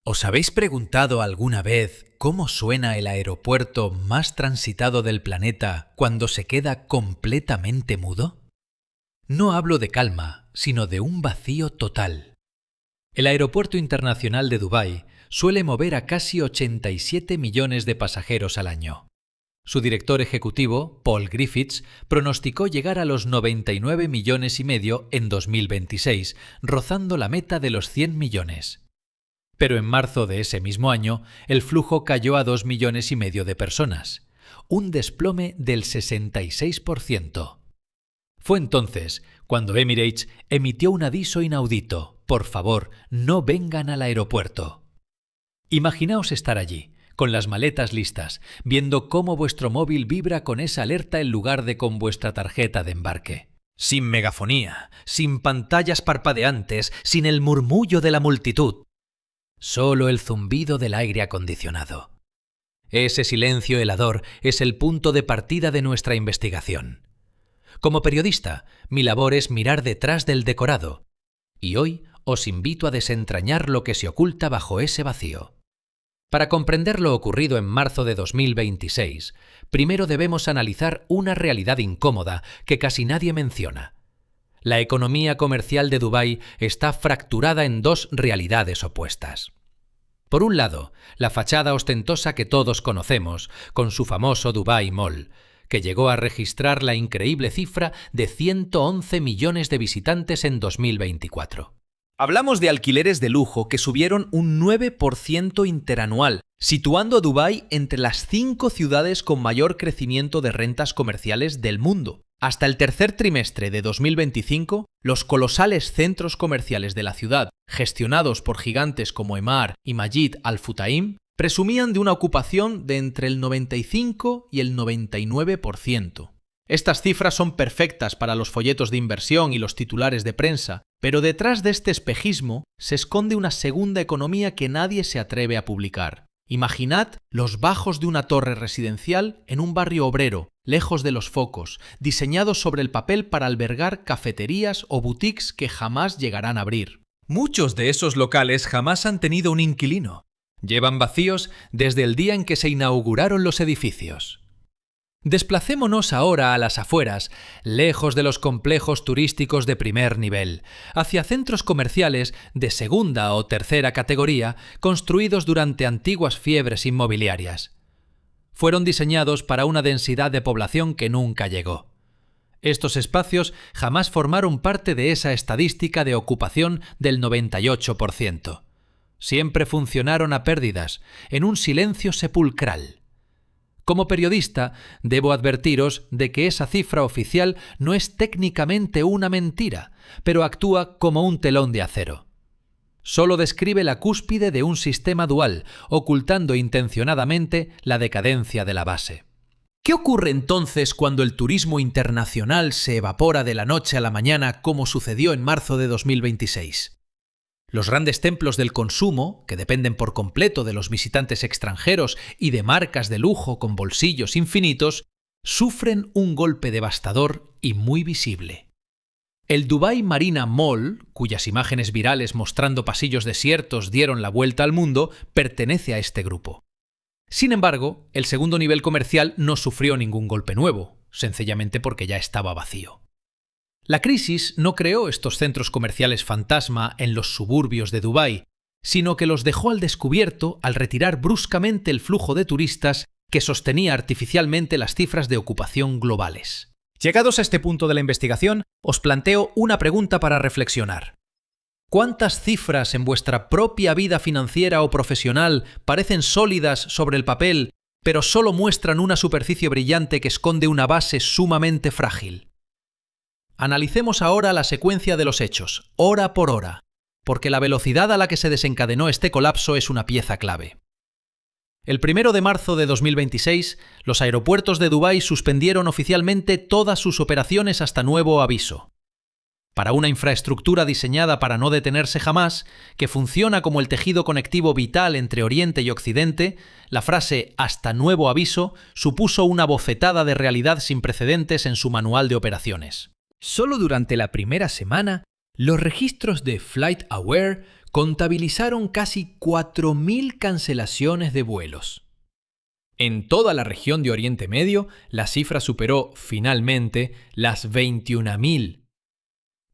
¿Os habéis preguntado alguna vez cómo suena el aeropuerto más transitado del planeta cuando se queda completamente mudo? No hablo de calma, sino de un vacío total. El Aeropuerto Internacional de Dubái suele mover a casi 87 millones de pasajeros al año. Su director ejecutivo, Paul Griffiths, pronosticó llegar a los 99 millones y medio en 2026, rozando la meta de los 100 millones. Pero en marzo de ese mismo año, el flujo cayó a 2 millones y medio de personas, un desplome del 66%. Fue entonces cuando Emirates emitió un aviso inaudito: por favor, no vengan al aeropuerto. Imaginaos estar allí, con las maletas listas, viendo cómo vuestro móvil vibra con esa alerta en lugar de con vuestra tarjeta de embarque. Sin megafonía, sin pantallas parpadeantes, sin el murmullo de la multitud. Solo el zumbido del aire acondicionado. Ese silencio helador es el punto de partida de nuestra investigación. Como periodista, mi labor es mirar detrás del decorado, y hoy os invito a desentrañar lo que se oculta bajo ese vacío. Para comprender lo ocurrido en marzo de 2026, primero debemos analizar una realidad incómoda que casi nadie menciona. La economía comercial de Dubái está fracturada en dos realidades opuestas. Por un lado, la fachada ostentosa que todos conocemos, con su famoso Dubai Mall, que llegó a registrar la increíble cifra de 111 millones de visitantes en 2024. Hablamos de alquileres de lujo que subieron un 9% interanual, situando a Dubái entre las 5 ciudades con mayor crecimiento de rentas comerciales del mundo. Hasta el tercer trimestre de 2025, los colosales centros comerciales de la ciudad, gestionados por gigantes como Emaar y Majid Al Futtaim, presumían de una ocupación de entre el 95 y el 99%. Estas cifras son perfectas para los folletos de inversión y los titulares de prensa, pero detrás de este espejismo se esconde una segunda economía que nadie se atreve a publicar. Imaginad los bajos de una torre residencial en un barrio obrero, lejos de los focos, diseñados sobre el papel para albergar cafeterías o boutiques que jamás llegarán a abrir. Muchos de esos locales jamás han tenido un inquilino. Llevan vacíos desde el día en que se inauguraron los edificios. Desplacémonos ahora a las afueras, lejos de los complejos turísticos de primer nivel, hacia centros comerciales de segunda o tercera categoría construidos durante antiguas fiebres inmobiliarias. Fueron diseñados para una densidad de población que nunca llegó. Estos espacios jamás formaron parte de esa estadística de ocupación del 98%. Siempre funcionaron a pérdidas, en un silencio sepulcral. Como periodista, debo advertiros de que esa cifra oficial no es técnicamente una mentira, pero actúa como un telón de acero. Solo describe la cúspide de un sistema dual, ocultando intencionadamente la decadencia de la base. ¿Qué ocurre entonces cuando el turismo internacional se evapora de la noche a la mañana, como sucedió en marzo de 2026? Los grandes templos del consumo, que dependen por completo de los visitantes extranjeros y de marcas de lujo con bolsillos infinitos, sufren un golpe devastador y muy visible. El Dubai Marina Mall, cuyas imágenes virales mostrando pasillos desiertos dieron la vuelta al mundo, pertenece a este grupo. Sin embargo, el segundo nivel comercial no sufrió ningún golpe nuevo, sencillamente porque ya estaba vacío. La crisis no creó estos centros comerciales fantasma en los suburbios de Dubái, sino que los dejó al descubierto al retirar bruscamente el flujo de turistas que sostenía artificialmente las cifras de ocupación globales. Llegados a este punto de la investigación, os planteo una pregunta para reflexionar. ¿Cuántas cifras en vuestra propia vida financiera o profesional parecen sólidas sobre el papel, pero solo muestran una superficie brillante que esconde una base sumamente frágil? Analicemos ahora la secuencia de los hechos, hora por hora, porque la velocidad a la que se desencadenó este colapso es una pieza clave. El 1 de marzo de 2026, los aeropuertos de Dubái suspendieron oficialmente todas sus operaciones hasta nuevo aviso. Para una infraestructura diseñada para no detenerse jamás, que funciona como el tejido conectivo vital entre Oriente y Occidente, la frase «hasta nuevo aviso» supuso una bofetada de realidad sin precedentes en su manual de operaciones. Solo durante la primera semana, Los registros de FlightAware contabilizaron casi 4.000 cancelaciones de vuelos. En toda la región de Oriente Medio, la cifra superó, finalmente, las 21.000.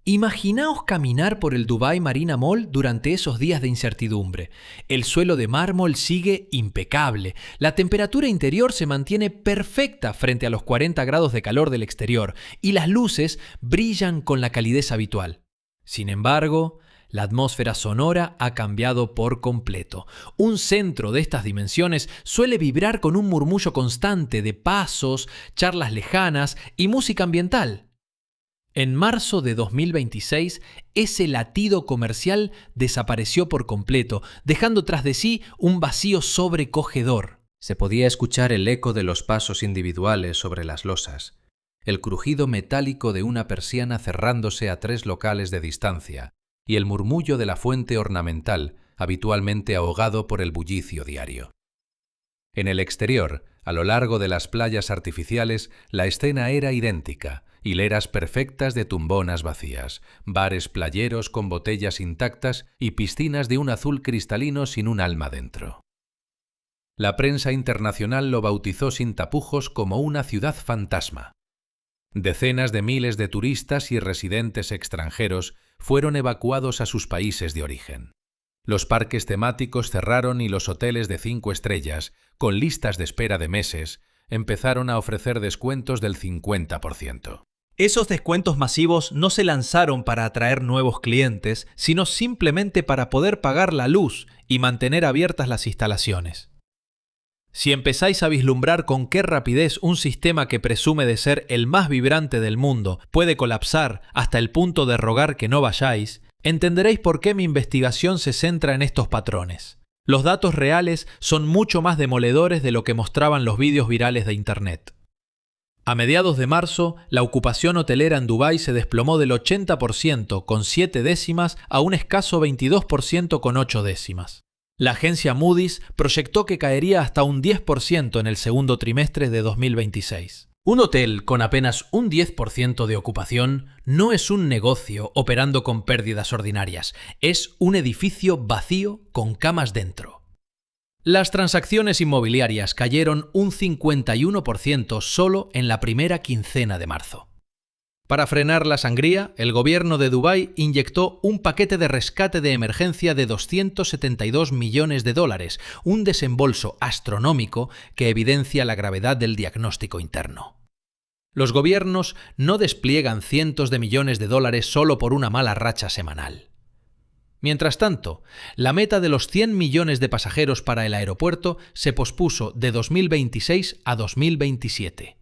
Imaginaos caminar por el Dubai Marina Mall durante esos días de incertidumbre. El suelo de mármol sigue impecable. La temperatura interior se mantiene perfecta frente a los 40 grados de calor del exterior y las luces brillan con la calidez habitual. Sin embargo, la atmósfera sonora ha cambiado por completo. Un centro de estas dimensiones suele vibrar con un murmullo constante de pasos, charlas lejanas y música ambiental. En marzo de 2026, ese latido comercial desapareció por completo, dejando tras de sí un vacío sobrecogedor. Se podía escuchar el eco de los pasos individuales sobre las losas, el crujido metálico de una persiana cerrándose a 3 locales de distancia y el murmullo de la fuente ornamental, habitualmente ahogado por el bullicio diario. En el exterior, a lo largo de las playas artificiales, la escena era idéntica. Hileras perfectas de tumbonas vacías, bares playeros con botellas intactas y piscinas de un azul cristalino sin un alma dentro. La prensa internacional lo bautizó sin tapujos como una ciudad fantasma. Decenas de miles de turistas y residentes extranjeros fueron evacuados a sus países de origen. Los parques temáticos cerraron y los hoteles de 5 estrellas, con listas de espera de meses, empezaron a ofrecer descuentos del 50%. Esos descuentos masivos no se lanzaron para atraer nuevos clientes, sino simplemente para poder pagar la luz y mantener abiertas las instalaciones. Si empezáis a vislumbrar con qué rapidez un sistema que presume de ser el más vibrante del mundo puede colapsar hasta el punto de rogar que no vayáis, entenderéis por qué mi investigación se centra en estos patrones. Los datos reales son mucho más demoledores de lo que mostraban los vídeos virales de Internet. A mediados de marzo, la ocupación hotelera en Dubái se desplomó del 80% con 7 décimas a un escaso 22% con 8 décimas. La agencia Moody's proyectó que caería hasta un 10% en el segundo trimestre de 2026. Un hotel con apenas un 10% de ocupación no es un negocio operando con pérdidas ordinarias, es un edificio vacío con camas dentro. Las transacciones inmobiliarias cayeron un 51% solo en la primera quincena de marzo. Para frenar la sangría, el gobierno de Dubái inyectó un paquete de rescate de emergencia de $272 millones, un desembolso astronómico que evidencia la gravedad del diagnóstico interno. Los gobiernos no despliegan cientos de millones de dólares solo por una mala racha semanal. Mientras tanto, la meta de los 100 millones de pasajeros para el aeropuerto se pospuso de 2026 a 2027.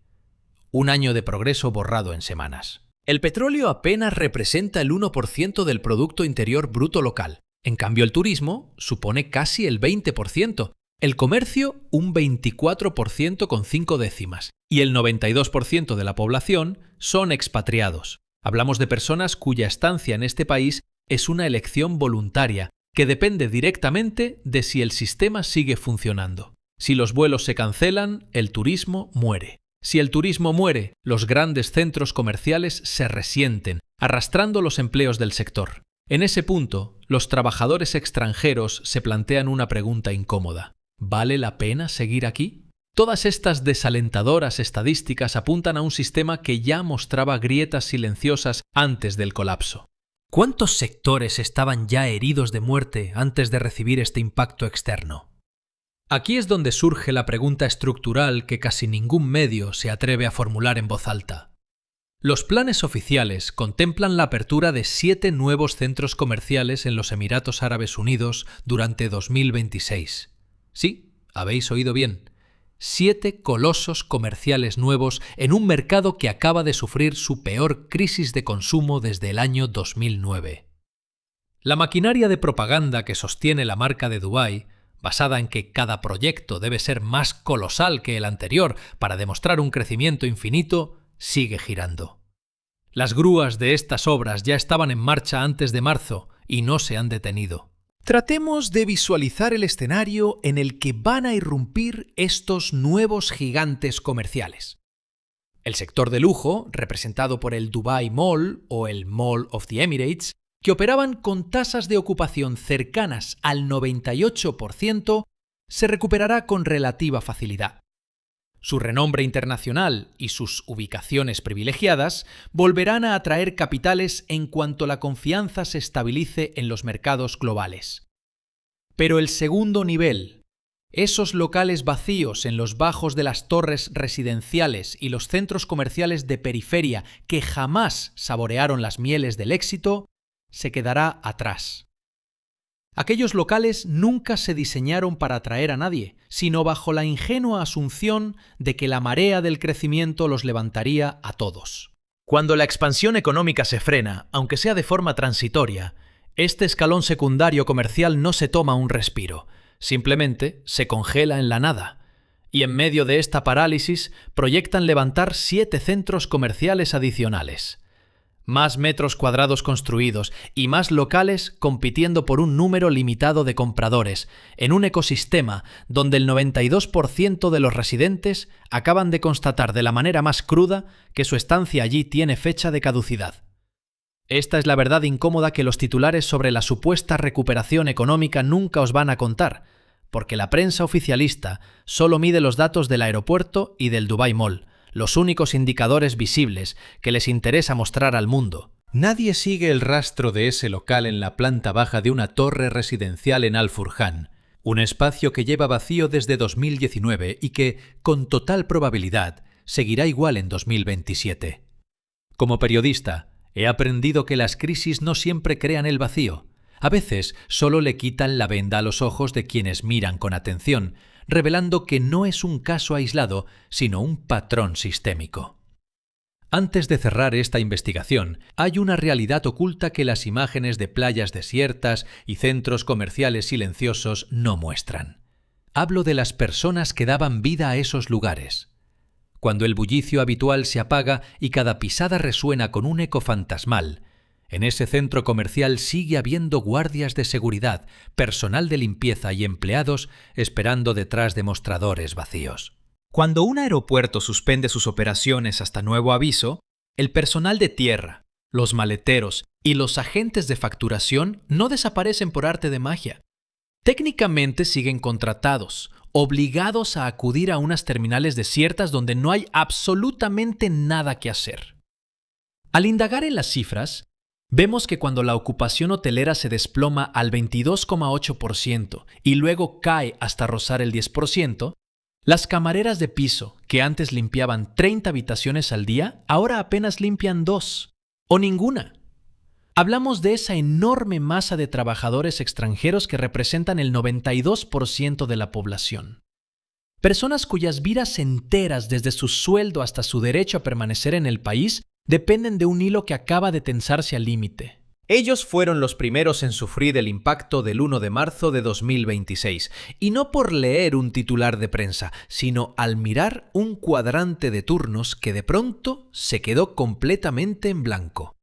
Un año de progreso borrado en semanas. El petróleo apenas representa el 1% del Producto Interior Bruto local. En cambio, el turismo supone casi el 20%, el comercio un 24% con 5 décimas y el 92% de la población son expatriados. Hablamos de personas cuya estancia en este país es una elección voluntaria que depende directamente de si el sistema sigue funcionando. Si los vuelos se cancelan, el turismo muere. Si el turismo muere, los grandes centros comerciales se resienten, arrastrando los empleos del sector. En ese punto, los trabajadores extranjeros se plantean una pregunta incómoda. ¿Vale la pena seguir aquí? Todas estas desalentadoras estadísticas apuntan a un sistema que ya mostraba grietas silenciosas antes del colapso. ¿Cuántos sectores estaban ya heridos de muerte antes de recibir este impacto externo? Aquí es donde surge la pregunta estructural que casi ningún medio se atreve a formular en voz alta. Los planes oficiales contemplan la apertura de 7 nuevos centros comerciales en los Emiratos Árabes Unidos durante 2026. Sí, habéis oído bien. 7 colosos comerciales nuevos en un mercado que acaba de sufrir su peor crisis de consumo desde el año 2009. La maquinaria de propaganda que sostiene la marca de Dubái, basada en que cada proyecto debe ser más colosal que el anterior para demostrar un crecimiento infinito, sigue girando. Las grúas de estas obras ya estaban en marcha antes de marzo y no se han detenido. Tratemos de visualizar el escenario en el que van a irrumpir estos nuevos gigantes comerciales. El sector de lujo, representado por el Dubai Mall o el Mall of the Emirates, que operaban con tasas de ocupación cercanas al 98%, se recuperará con relativa facilidad. Su renombre internacional y sus ubicaciones privilegiadas volverán a atraer capitales en cuanto la confianza se estabilice en los mercados globales. Pero el segundo nivel, esos locales vacíos en los bajos de las torres residenciales y los centros comerciales de periferia que jamás saborearon las mieles del éxito, se quedará atrás. Aquellos locales nunca se diseñaron para atraer a nadie, sino bajo la ingenua asunción de que la marea del crecimiento los levantaría a todos. Cuando la expansión económica se frena, aunque sea de forma transitoria, este escalón secundario comercial no se toma un respiro, simplemente se congela en la nada. Y en medio de esta parálisis proyectan levantar 7 centros comerciales adicionales. Más metros cuadrados construidos y más locales compitiendo por un número limitado de compradores, en un ecosistema donde el 92% de los residentes acaban de constatar de la manera más cruda que su estancia allí tiene fecha de caducidad. Esta es la verdad incómoda que los titulares sobre la supuesta recuperación económica nunca os van a contar, porque la prensa oficialista solo mide los datos del aeropuerto y del Dubai Mall, los únicos indicadores visibles que les interesa mostrar al mundo. Nadie sigue el rastro de ese local en la planta baja de una torre residencial en Al Furjan, un espacio que lleva vacío desde 2019 y que, con total probabilidad, seguirá igual en 2027. Como periodista, he aprendido que las crisis no siempre crean el vacío. A veces solo le quitan la venda a los ojos de quienes miran con atención, revelando que no es un caso aislado, sino un patrón sistémico. Antes de cerrar esta investigación, hay una realidad oculta que las imágenes de playas desiertas y centros comerciales silenciosos no muestran. Hablo de las personas que daban vida a esos lugares. Cuando el bullicio habitual se apaga y cada pisada resuena con un eco fantasmal, en ese centro comercial sigue habiendo guardias de seguridad, personal de limpieza y empleados esperando detrás de mostradores vacíos. Cuando un aeropuerto suspende sus operaciones hasta nuevo aviso, el personal de tierra, los maleteros y los agentes de facturación no desaparecen por arte de magia. Técnicamente siguen contratados, obligados a acudir a unas terminales desiertas donde no hay absolutamente nada que hacer. Al indagar en las cifras, vemos que cuando la ocupación hotelera se desploma al 22,8% y luego cae hasta rozar el 10%, las camareras de piso, que antes limpiaban 30 habitaciones al día, ahora apenas limpian 2, o ninguna. Hablamos de esa enorme masa de trabajadores extranjeros que representan el 92% de la población. Personas cuyas vidas enteras, desde su sueldo hasta su derecho a permanecer en el país, dependen de un hilo que acaba de tensarse al límite. Ellos fueron los primeros en sufrir el impacto del 1 de marzo de 2026, y no por leer un titular de prensa, sino al mirar un cuadrante de turnos que de pronto se quedó completamente en blanco.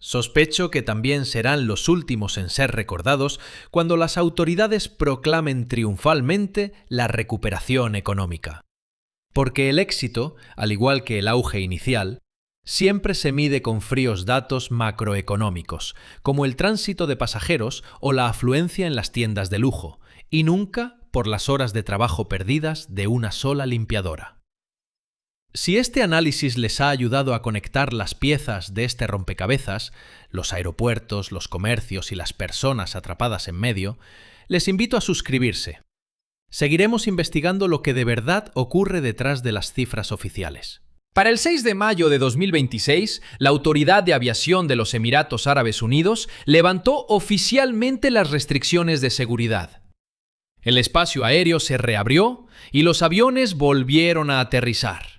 Sospecho que también serán los últimos en ser recordados cuando las autoridades proclamen triunfalmente la recuperación económica. Porque el éxito, al igual que el auge inicial, siempre se mide con fríos datos macroeconómicos, como el tránsito de pasajeros o la afluencia en las tiendas de lujo, y nunca por las horas de trabajo perdidas de una sola limpiadora. Si este análisis les ha ayudado a conectar las piezas de este rompecabezas, los aeropuertos, los comercios y las personas atrapadas en medio, les invito a suscribirse. Seguiremos investigando lo que de verdad ocurre detrás de las cifras oficiales. Para el 6 de mayo de 2026, la Autoridad de Aviación de los Emiratos Árabes Unidos levantó oficialmente las restricciones de seguridad. El espacio aéreo se reabrió y los aviones volvieron a aterrizar.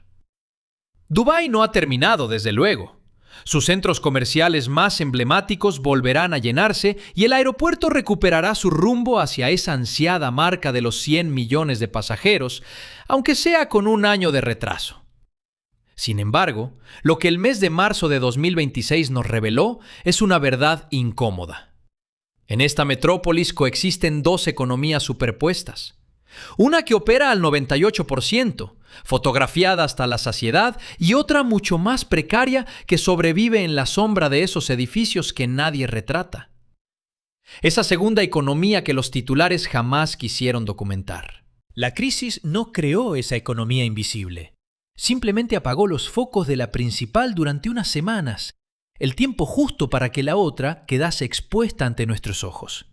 Dubái no ha terminado, desde luego. Sus centros comerciales más emblemáticos volverán a llenarse y el aeropuerto recuperará su rumbo hacia esa ansiada marca de los 100 millones de pasajeros, aunque sea con un año de retraso. Sin embargo, lo que el mes de marzo de 2026 nos reveló es una verdad incómoda. En esta metrópolis coexisten dos economías superpuestas. Una que opera al 98%, fotografiada hasta la saciedad, y otra mucho más precaria que sobrevive en la sombra de esos edificios que nadie retrata. Esa segunda economía que los titulares jamás quisieron documentar. La crisis no creó esa economía invisible. Simplemente apagó los focos de la principal durante unas semanas, el tiempo justo para que la otra quedase expuesta ante nuestros ojos.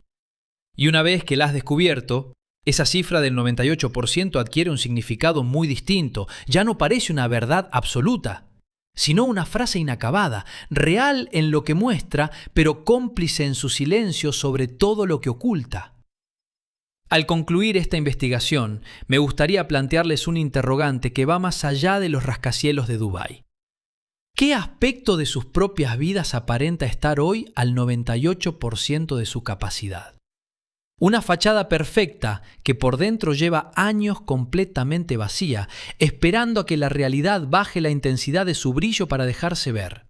Y una vez que la has descubierto, esa cifra del 98% adquiere un significado muy distinto. Ya no parece una verdad absoluta, sino una frase inacabada, real en lo que muestra, pero cómplice en su silencio sobre todo lo que oculta. Al concluir esta investigación, me gustaría plantearles un interrogante que va más allá de los rascacielos de Dubái. ¿Qué aspecto de sus propias vidas aparenta estar hoy al 98% de su capacidad? Una fachada perfecta que por dentro lleva años completamente vacía, esperando a que la realidad baje la intensidad de su brillo para dejarse ver.